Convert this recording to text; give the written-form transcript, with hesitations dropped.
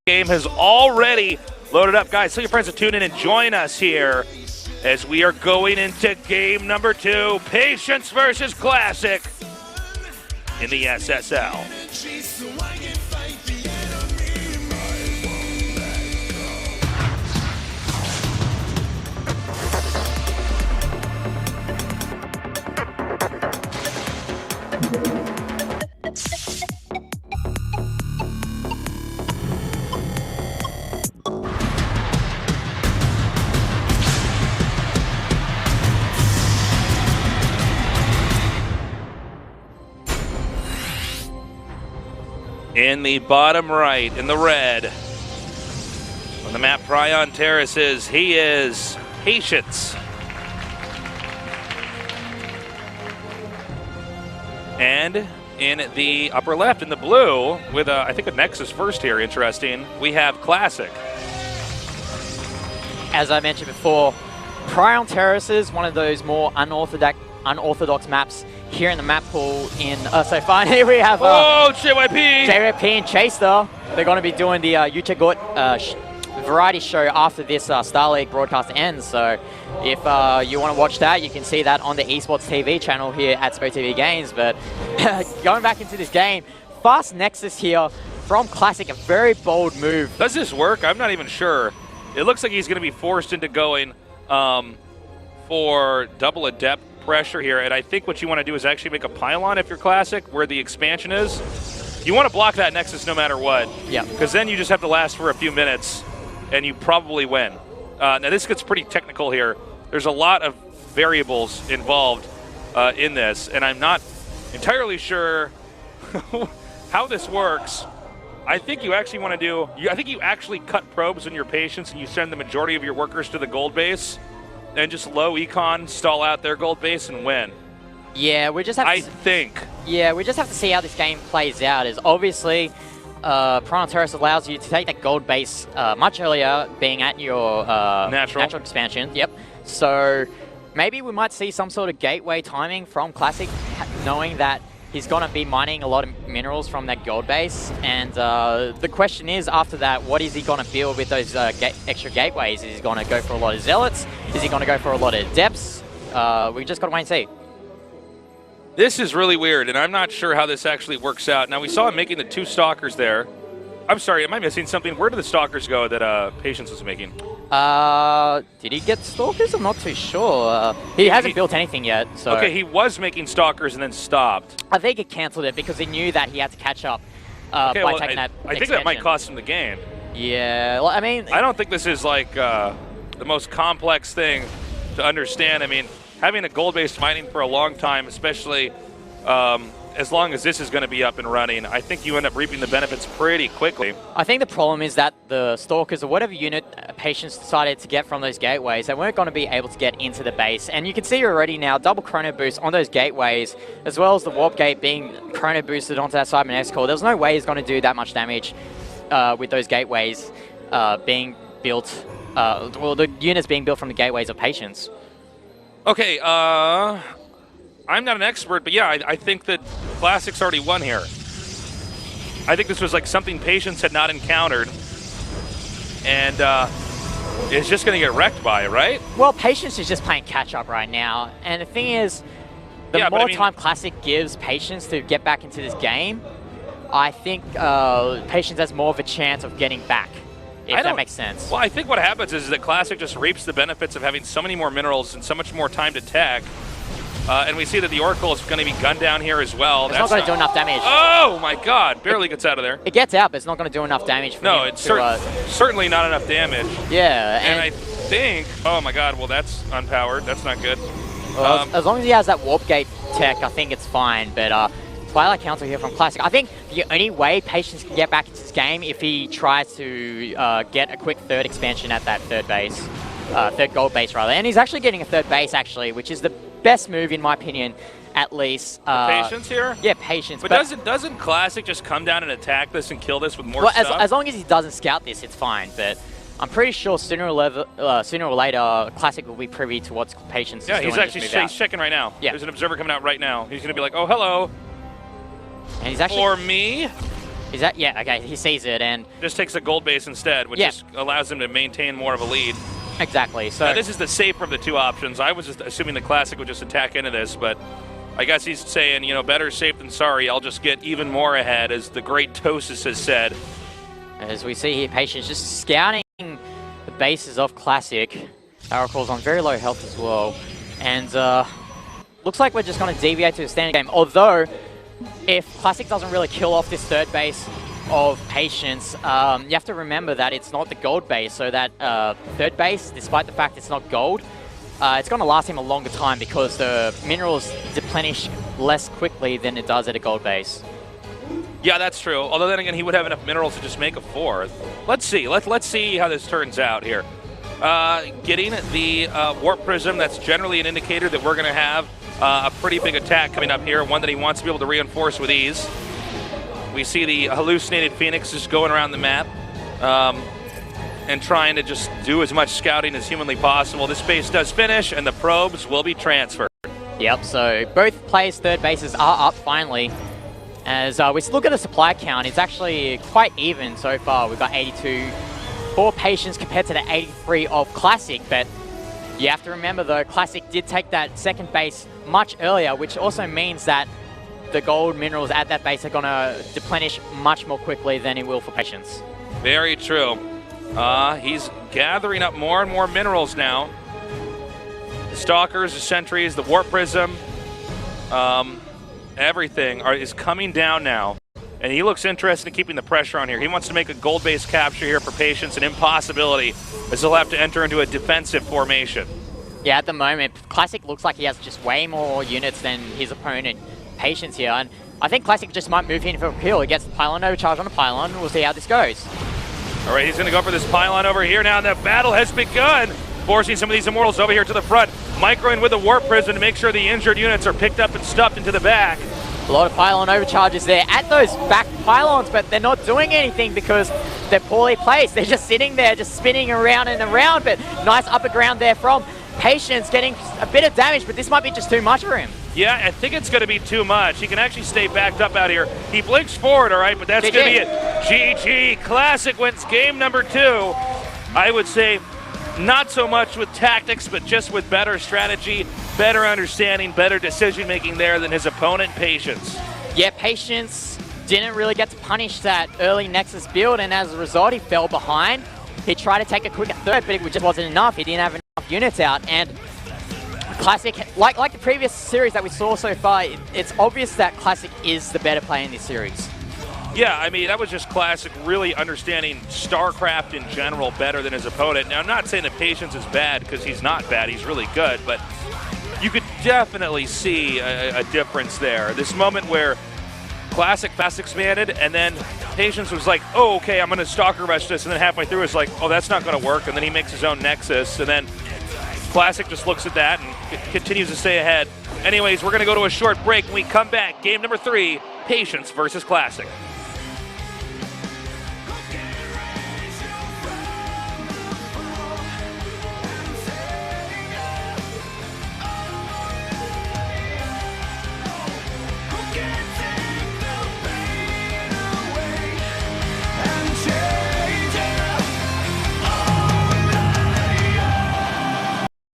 Game has already loaded up. Guys, tell your friends to tune in and join us here as we are going into game number 2, Patience versus Classic in the SSL. In the bottom right, in the red, on the map Pryon Terraces, he is Patience. And in the upper left, in the blue, with I think a Nexus first here, interesting, we have Classic. As I mentioned before, Pryon Terraces, one of those more unorthodox maps here in the map pool. So finally we have JYP and Chaser. They're going to be doing the Yuchagot variety show after this Star League broadcast ends. So if you want to watch that, you can see that on the EsportsTV channel here at Spo-TV Games. But going back into this game, fast Nexus here from Classic, a very bold move. Does this work? I'm not even sure. It looks like he's going to be forced into going for double adept pressure here, and I think what you want to do is actually make a pylon if you're Classic, where the expansion is. You want to block that Nexus no matter what. Yeah. Because then you just have to last for a few minutes, and you probably win. Now this gets pretty technical here. There's a lot of variables involved in this, and I'm not entirely sure how this works. I think you actually want to do, I think you actually cut probes in your Patience and you send the majority of your workers to the gold base and just low econ stall out their gold base and win. Yeah, we just have to we just have to see how this game plays out. Is obviously Pryon Terrace allows you to take that gold base much earlier, being at your natural expansion. Yep. So maybe we might see some sort of gateway timing from Classic, knowing that he's going to be mining a lot of minerals from that gold base. And the question is, after that, what is he going to build with those extra gateways? Is he going to go for a lot of Zealots? Is he going to go for a lot of Depths? We just got to wait and see. This is really weird, and I'm not sure how this actually works out. Now, we saw him making the 2 Stalkers there. I'm sorry, am I missing something? Where did the Stalkers go that Patience was making? Did he get Stalkers? I'm not too sure. He hasn't built anything yet. So. Okay, he was making Stalkers and then stopped. I think he cancelled it because he knew that he had to catch up by taking that I think that might cost him the game. Yeah, well, I mean... I don't think this is like the most complex thing to understand. I mean, having a gold-based mining for a long time, especially as long as this is going to be up and running, I think you end up reaping the benefits pretty quickly. I think the problem is that the Stalkers, or whatever unit Patience decided to get from those gateways, they weren't going to be able to get into the base. And you can see already now, double chrono boost on those gateways, as well as the warp gate being chrono boosted onto that Cybernetic core. There's no way he's going to do that much damage with those gateways being built, well, the units being built from the gateways of Patience. Okay, I'm not an expert, but yeah, I think that Classic's already won here. I think this was like something Patience had not encountered, and is just going to get wrecked by it, right? Well, Patience is just playing catch-up right now, and the thing is, the more time Classic gives Patience to get back into this game, I think Patience has more of a chance of getting back, if that makes sense. Well, I think what happens is that Classic just reaps the benefits of having so many more minerals and so much more time to tech. And we see that the Oracle is going to be gunned down here as well. It's not going to do enough damage. Oh my god, barely gets out of there. It gets out, but it's not going to do enough damage for him. It's certainly not enough damage. Yeah. And I think, oh my god, well that's unpowered. That's not good. Well, as long as he has that warp gate tech, I think it's fine. But Twilight Council here from Classic. I think the only way Patience can get back into this game if he tries to get a quick third expansion at that third base. Third gold base, rather. And he's actually getting a third base, actually, which is the best move, in my opinion, at least. Patience here? Yeah, Patience. But doesn't Classic just come down and attack this and kill this with more stuff? As long as he doesn't scout this, it's fine. But I'm pretty sure sooner or later, Classic will be privy to what's Patience. Yeah, he's actually checking right now. Yeah. There's an observer coming out right now. He's going to be like, oh, hello. And he's actually... For me? Is that? Yeah, okay, he sees it and... Just takes a gold base instead, which just allows him to maintain more of a lead. Exactly. So now, this is the safer of the two options. I was just assuming the Classic would just attack into this, but I guess he's saying, you know, better safe than sorry. I'll just get even more ahead, as the great Tosis has said. As we see here, Patience just scouting the bases of Classic. Oracle's on very low health as well. And looks like we're just going to deviate to a standing game. Although, if Classic doesn't really kill off this third base of Patience, you have to remember that it's not the gold base. So that third base, despite the fact it's not gold, it's going to last him a longer time because the minerals deplenish less quickly than it does at a gold base. Yeah, that's true. Although then again, he would have enough minerals to just make a 4. Let's see. Let's see how this turns out here. Getting the Warp Prism, that's generally an indicator that we're going to have a pretty big attack coming up here, one that he wants to be able to reinforce with ease. We see the hallucinated Phoenix just going around the map and trying to just do as much scouting as humanly possible. This base does finish, and the probes will be transferred. Yep, so both players' third bases are up finally. As we look at the supply count, it's actually quite even so far. We've got 82 for Patience compared to the 83 of Classic, but you have to remember though, Classic did take that second base much earlier, which also means that the gold minerals at that base are going to deplenish much more quickly than it will for Patience. Very true. He's gathering up more and more minerals now. The Stalkers, the Sentries, the Warp Prism, everything is coming down now. And he looks interested in keeping the pressure on here. He wants to make a gold-based capture here for Patience, an impossibility, as he'll have to enter into a defensive formation. Yeah, at the moment, Classic looks like he has just way more units than his opponent, Patience here. And I think Classic just might move in for a kill. He gets the pylon overcharge on the pylon. We'll see how this goes. All right, he's going to go for this pylon over here now, and the battle has begun, forcing some of these Immortals over here to the front. Microing with the Warp Prism to make sure the injured units are picked up and stuffed into the back. A lot of pylon overcharges there at those back pylons, but they're not doing anything because they're poorly placed. They're just sitting there, just spinning around and around, but nice upper ground there from Patience, getting a bit of damage, but this might be just too much for him. Yeah, I think it's going to be too much. He can actually stay backed up out here. He blinks forward, all right, but that's going to be it. GG. Classic wins game number 2. I would say not so much with tactics, but just with better strategy, better understanding, better decision-making there than his opponent, Patience. Yeah, Patience didn't really get to punish that early Nexus build, and as a result, he fell behind. He tried to take a quicker third, but it just wasn't enough. He didn't have enough units out, and Classic, like the previous series that we saw so far, it's obvious that Classic is the better player in this series. Yeah, I mean, that was just Classic really understanding Starcraft in general better than his opponent. Now, I'm not saying that Patience is bad, because he's not bad. He's really good, but you could definitely see a difference there. This moment where Classic fast expanded, and then Patience was like, oh, okay, I'm going to Stalker Rush this, and then halfway through it's like, oh, that's not going to work, and then he makes his own Nexus, and then Classic just looks at that and continues to stay ahead. Anyways, we're going to go to a short break. When we come back, game number 3, Patience versus Classic.